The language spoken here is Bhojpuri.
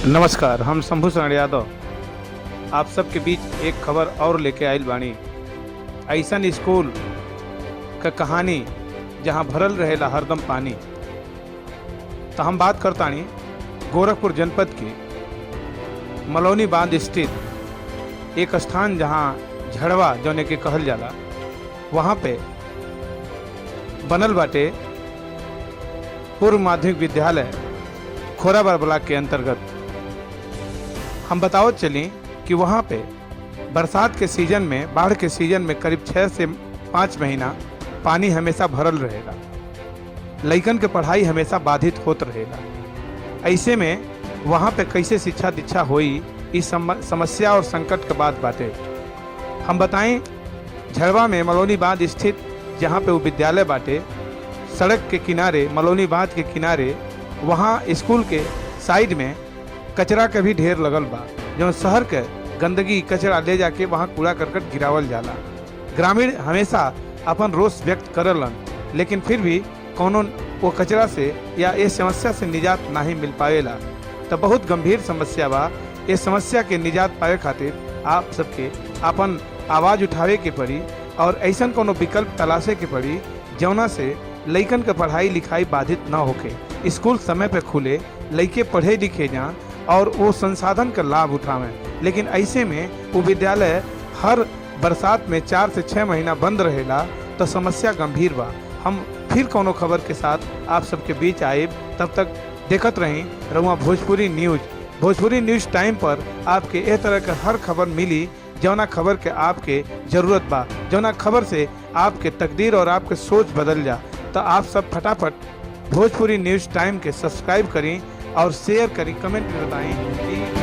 नमस्कार, हम शंभू शरण यादव आप सबके बीच एक खबर और लेके आइल बानी। ऐसन स्कूल का कहानी जहां भरल रहेला हरदम पानी। तो हम बात करतानी गोरखपुर जनपद की मलौनी बांध स्थित एक स्थान जहां झड़वा जौने के कहल जाला, वहां पे बनल बाटे पूर्व माध्यमिक विद्यालय खोराबार ब्लॉक के अंतर्गत। हम बतावत चली कि वहाँ पे बरसात के सीजन में, बाढ़ के सीजन में करीब 6 से 5 महीना पानी हमेशा भरल रहेगा। लइकन के पढ़ाई हमेशा बाधित होत रहेगा। ऐसे में वहाँ पे कैसे शिक्षा दीक्षा होई, इस समस्या और संकट के बात बाटे। हम बताएं, झड़वा में मलौनी बांध स्थित जहाँ पे वो विद्यालय बाटे, सड़क के किनारे, मलौनी बांध के किनारे, वहाँ स्कूल के साइड में कचरा के भी ढेर लगल बा, जो शहर के गंदगी कचरा ले जाके वहाँ कूड़ा करकट गिरावल जाला। ग्रामीण हमेशा अपन रोष व्यक्त करलन, लेकिन फिर भी कोनो वो कचरा से या इस समस्या से निजात नहीं मिल पावेला। तो बहुत गंभीर समस्या बा। इस समस्या के निजात पावे खातिर आप सबके अपन आवाज़ उठावे के पड़ी और ऐसा कोनो विकल्प तलाशे के पड़ी जौना से लइकन के पढ़ाई लिखाई बाधित न होके, स्कूल समय पे खुले, लइके पढ़े लिखे जा और वो संसाधन का लाभ उठावें। लेकिन ऐसे में वो विद्यालय हर बरसात में 4 से 6 महीना बंद रहेला, तो समस्या गंभीर बा। हम फिर कोनो खबर के साथ आप सबके बीच आए, तब तक देखत रहीं रहुआ भोजपुरी न्यूज़ टाइम पर आपके इस तरह के हर खबर मिली, जौना खबर के आपके ज़रूरत बा, जौना खबर से आपके तकदीर और आपके सोच बदल जा। तो आप सब फटाफट भोजपुरी न्यूज़ टाइम के सब्सक्राइब करें और शेयर करें, कमेंट में बताएं कि